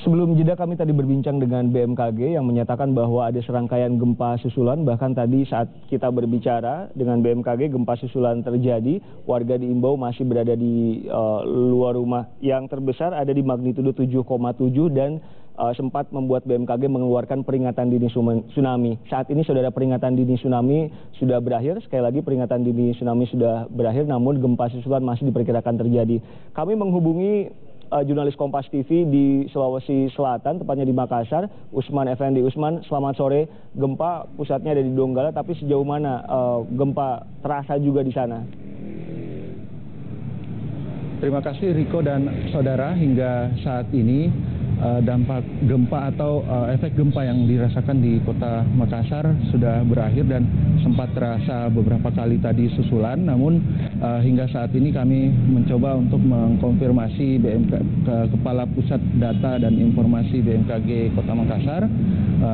Sebelum jeda kami tadi berbincang dengan BMKG yang menyatakan bahwa ada serangkaian gempa susulan. Bahkan tadi saat kita berbicara dengan BMKG, gempa susulan terjadi. Warga diimbau masih berada di luar rumah. Yang terbesar ada di magnitudo 7,7 dan sempat membuat BMKG mengeluarkan peringatan dini tsunami. Saat ini saudara, peringatan dini tsunami sudah berakhir. Sekali lagi peringatan dini tsunami sudah berakhir, namun gempa susulan masih diperkirakan terjadi. Kami menghubungi jurnalis Kompas TV di Sulawesi Selatan, tepatnya di Makassar, Usman Effendi. Usman, selamat sore. Gempa pusatnya ada di Donggala, tapi sejauh mana gempa terasa juga di sana? Terima kasih Riko dan saudara. Hingga saat ini dampak gempa atau efek gempa yang dirasakan di kota Makassar sudah berakhir dan sempat terasa beberapa kali tadi susulan. Namun hingga saat ini kami mencoba untuk mengkonfirmasi Kepala Pusat Data dan Informasi BMKG Kota Makassar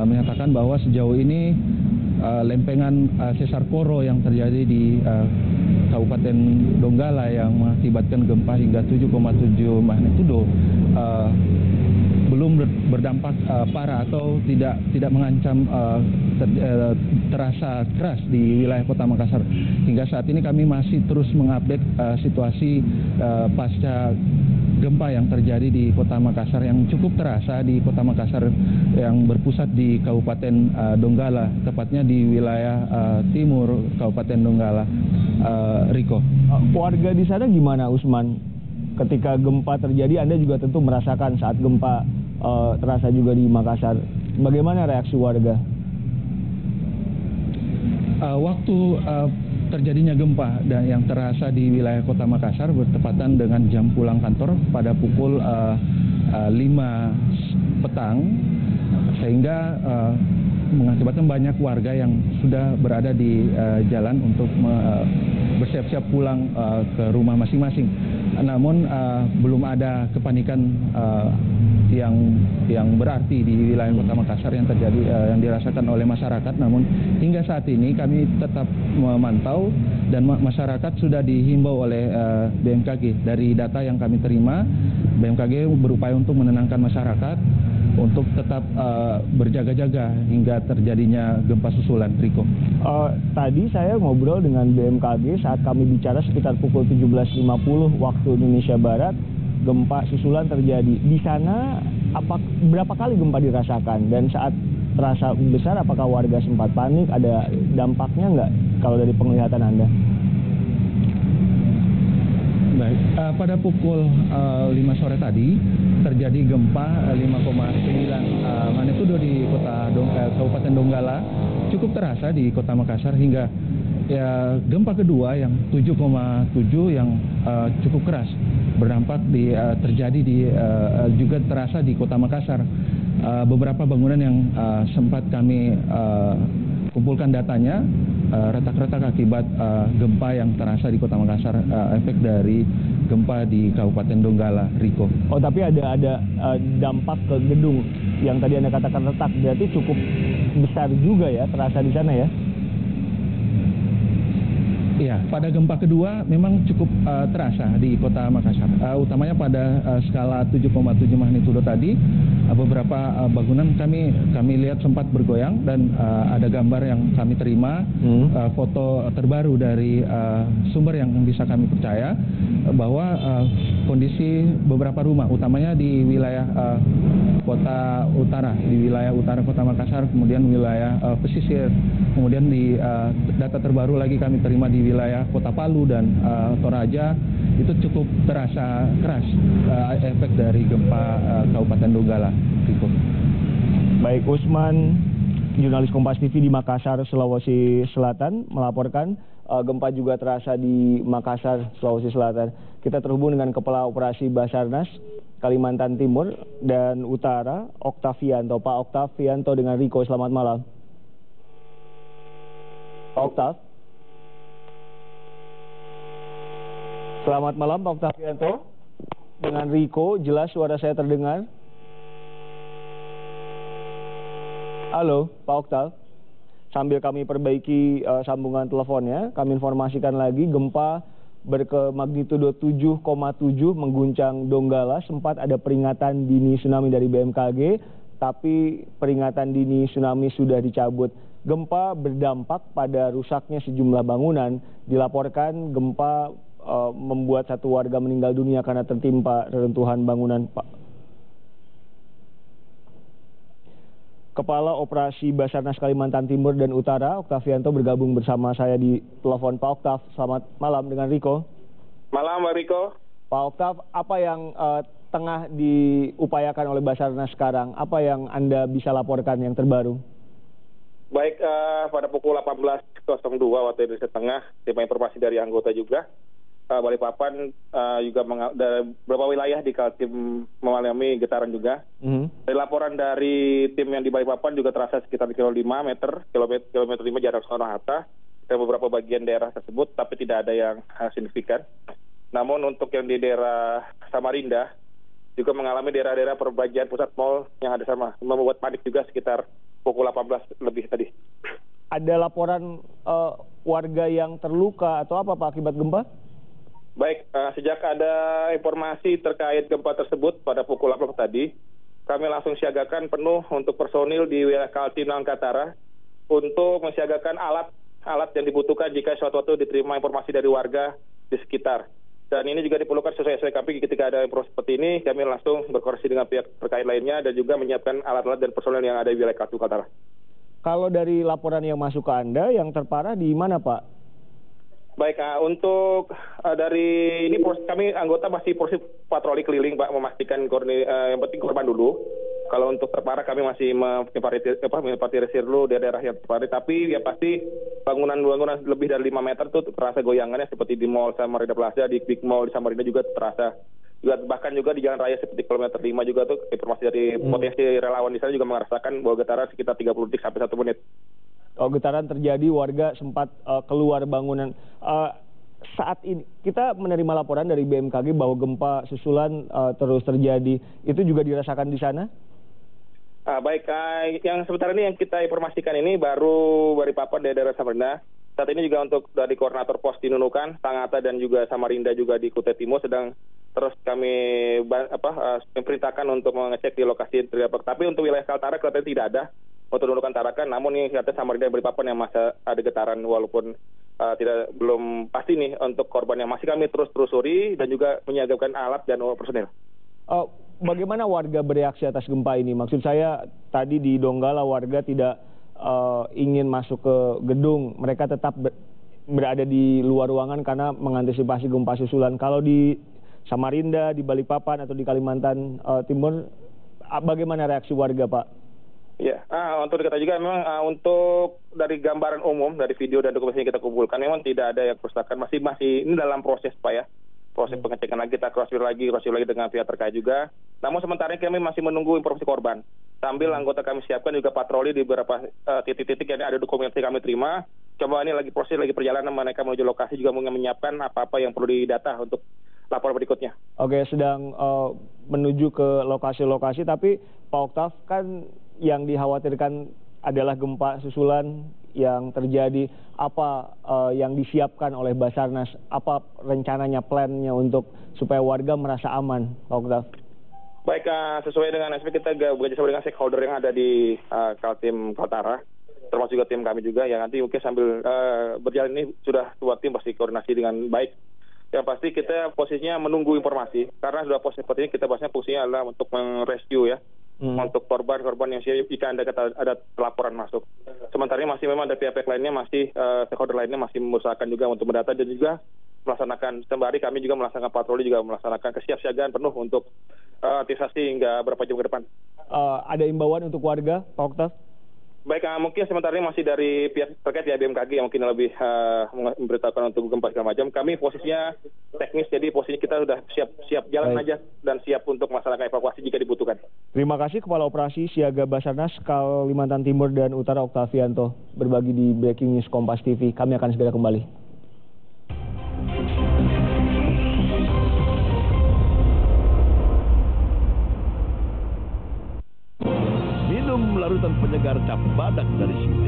menyatakan bahwa sejauh ini lempengan sesar koro yang terjadi di Kabupaten Donggala yang mengakibatkan gempa hingga 7,7 magnitudo belum berdampak parah atau tidak mengancam terasa keras di wilayah Kota Makassar. Hingga saat ini kami masih terus mengupdate situasi pasca gempa yang terjadi di Kota Makassar yang cukup terasa di Kota Makassar yang berpusat di Kabupaten Donggala, tepatnya di wilayah timur Kabupaten Donggala. Riko. Warga di sana gimana, Usman? Ketika gempa terjadi, Anda juga tentu merasakan saat gempa terasa juga di Makassar. Bagaimana reaksi warga? Waktu terjadinya gempa dan yang terasa di wilayah Kota Makassar bertepatan dengan jam pulang kantor pada pukul 5 petang, sehingga mengakibatkan banyak warga yang sudah berada di jalan untuk bersiap-siap pulang ke rumah masing-masing. Namun belum ada kepanikan yang berarti di wilayah Kota Makassar yang terjadi yang dirasakan oleh masyarakat. Namun hingga saat ini kami tetap memantau dan masyarakat sudah dihimbau oleh BMKG. Dari data yang kami terima, BMKG berupaya untuk menenangkan masyarakat untuk tetap berjaga-jaga hingga terjadinya gempa susulan. Riko. Tadi saya ngobrol dengan BMKG saat kami bicara sekitar pukul 17.50 waktu Indonesia Barat, gempa susulan terjadi. Di sana berapa kali gempa dirasakan? Dan saat terasa besar, apakah warga sempat panik? Ada dampaknya nggak kalau dari penglihatan Anda? Baik, pada pukul 5 sore tadi terjadi gempa 5,9 magnitudo di Kabupaten Donggala, cukup terasa di Kota Makassar, hingga gempa kedua yang 7,7 yang cukup keras berdampak terjadi juga terasa di Kota Makassar. Beberapa bangunan yang sempat kami kumpulkan datanya retak-retak akibat gempa yang terasa di Kota Makassar, efek dari gempa di Kabupaten Donggala. Riko. Oh, tapi ada dampak ke gedung yang tadi Anda katakan retak, berarti cukup besar juga ya terasa di sana ya? Iya, pada gempa kedua memang cukup terasa di Kota Makassar, utamanya pada skala 7,7 magnitudo tadi. Beberapa bangunan kami lihat sempat bergoyang dan ada gambar yang kami terima, foto terbaru dari sumber yang bisa kami percaya bahwa kondisi beberapa rumah, utamanya di wilayah kota utara, di wilayah utara Kota Makassar, kemudian wilayah pesisir, kemudian di data terbaru lagi kami terima di wilayah Kota Palu dan Toraja, itu cukup terasa keras efek dari gempa Kabupaten Donggala. Baik, Usman, jurnalis Kompas TV di Makassar, Sulawesi Selatan melaporkan gempa juga terasa di Makassar, Sulawesi Selatan. Kita terhubung dengan Kepala Operasi Basarnas Kalimantan Timur dan Utara, Oktavianto. Pak Oktavianto dengan Riko, selamat malam. Pak Oktav. Selamat malam Pak Oktavianto. Dengan Riko, jelas suara saya terdengar? Halo Pak Oktav. Sambil kami perbaiki sambungan teleponnya, kami informasikan lagi gempa bermagnitudo 7,7 mengguncang Donggala. Sempat ada peringatan dini tsunami dari BMKG, tapi peringatan dini tsunami sudah dicabut. Gempa berdampak pada rusaknya sejumlah bangunan. Dilaporkan gempa membuat satu warga meninggal dunia karena tertimpa reruntuhan bangunan. Kepala Operasi Basarnas Kalimantan Timur dan Utara, Oktavianto, bergabung bersama saya di telepon. Pak Oktav, selamat malam dengan Riko. Malam, Pak Riko. Pak Oktav, apa yang tengah diupayakan oleh Basarnas sekarang? Apa yang Anda bisa laporkan yang terbaru? Baik, pada pukul 18.02 waktu Indonesia Tengah, tim informasi dari anggota juga, Balikpapan juga dari beberapa wilayah di Kaltim mengalami getaran juga. Dari laporan dari tim yang di Balikpapan juga terasa sekitar kilometer 5 jarak Soekarno-Hatta, ke beberapa bagian daerah tersebut, tapi tidak ada yang signifikan. Namun untuk yang di daerah Samarinda, juga mengalami daerah-daerah perbelanjaan pusat mal yang ada sama, membuat panik juga sekitar pukul 18 lebih tadi. Ada laporan warga yang terluka atau apa Pak akibat gempa? Baik, sejak ada informasi terkait gempa tersebut pada pukul 8 tadi, kami langsung siagakan penuh untuk personil di wilayah Kaltim dan Kaltara untuk mensiagakan alat yang dibutuhkan jika suatu waktu diterima informasi dari warga di sekitar. Dan ini juga diperlukan sesuai SOP ketika ada informasi seperti ini, kami langsung berkoordinasi dengan pihak terkait lainnya dan juga menyiapkan alat-alat dan personil yang ada di wilayah Kaltim Kaltara. Kalau dari laporan yang masuk ke Anda, yang terparah di mana Pak? Baik, untuk dari ini kami anggota masih proses patroli keliling Pak, memastikan yang penting korban dulu. Kalau untuk terparah kami masih menginventarisir dulu daerah yang terparah. Tapi ya pasti bangunan lebih dari 5 meter itu terasa goyangannya seperti di Mall Samarinda Plaza, di Big Mall di Samarinda juga terasa. Bahkan juga di jalan raya seperti kilometer 5 juga tuh informasi dari potensi relawan di sana juga merasakan bahwa getaran sekitar 30 detik sampai 1 menit. Oh, getaran terjadi, warga sempat keluar bangunan. Saat ini kita menerima laporan dari BMKG bahwa gempa susulan terus terjadi. Itu juga dirasakan di sana? Baik, yang sebentar ini yang kita informasikan ini baru Balikpapan dari daerah Samarinda. Saat ini juga untuk dari koordinator pos di Nunukan, Sangatta dan juga Samarinda juga di Kutai Timur sedang terus kami memerintahkan untuk mengecek di lokasi terdampak. Tapi untuk wilayah Kaltara kelihatan tidak ada untuk Nunukan Tarakan, namun ini kelihatan Samarinda dan Balikpapan yang masih ada getaran walaupun belum pasti nih untuk korban yang masih kami terus telusuri dan juga menyiagakan alat dan personil. Bagaimana warga bereaksi atas gempa ini? Maksud saya tadi di Donggala warga tidak ingin masuk ke gedung, mereka tetap berada di luar ruangan karena mengantisipasi gempa susulan. Kalau di Samarinda, di Balikpapan atau di Kalimantan Timur, bagaimana reaksi warga Pak? Ya, untuk diketahui juga memang untuk dari gambaran umum, dari video dan dokumentasi yang kita kumpulkan, memang tidak ada yang kerusakan, masih ini dalam proses Pak ya. Proses pengecekan lagi, kita cross lagi dengan pihak terkait juga. Namun sementara ini kami masih menunggu informasi korban. Sambil anggota kami siapkan juga patroli di beberapa titik-titik yang ada dokumentasi kami terima. Coba ini lagi proses, lagi perjalanan mereka menuju lokasi juga menyiapkan apa-apa yang perlu didata untuk laporan berikutnya. Oke, sedang menuju ke lokasi-lokasi, tapi Pak Oktav, kan yang dikhawatirkan adalah gempa susulan yang terjadi. Apa yang disiapkan oleh Basarnas? Apa rencananya, plannya untuk supaya warga merasa aman, Pak Oktav? Baik, sesuai dengan SP kita bekerjasama dengan stakeholder yang ada di Kaltim Kaltara, termasuk juga tim kami juga, yang nanti mungkin sambil berjalan ini sudah dua tim pasti koordinasi dengan baik. Yang pasti kita posisinya menunggu informasi, karena sudah posisi seperti ini kita bahasnya fungsinya adalah untuk merescue ya, untuk korban-korban yang jika ada laporan masuk. Sementara ini masih memang ada pihak-pihak lainnya, masih stakeholder lainnya masih mengusahakan juga untuk mendata dan juga melaksanakan sembari kami juga melaksanakan patroli, juga melaksanakan kesiapsiagaan penuh untuk antisipasi hingga berapa jam ke depan. Ada imbauan untuk warga, Pak Oktav? Baik, mungkin sementara ini masih dari pihak terkait ya BMKG yang mungkin lebih memberitahukan untuk gempa segala macam. Kami posisinya teknis, jadi posisi kita sudah siap jalan aja dan siap untuk melaksanakan evakuasi jika dibutuhkan. Terima kasih Kepala Operasi Siaga Basarnas Kalimantan Timur dan Utara Oktavianto berbagi di Breaking News Kompas TV. Kami akan segera kembali. Minum larutan penyegar cap badak dari sini.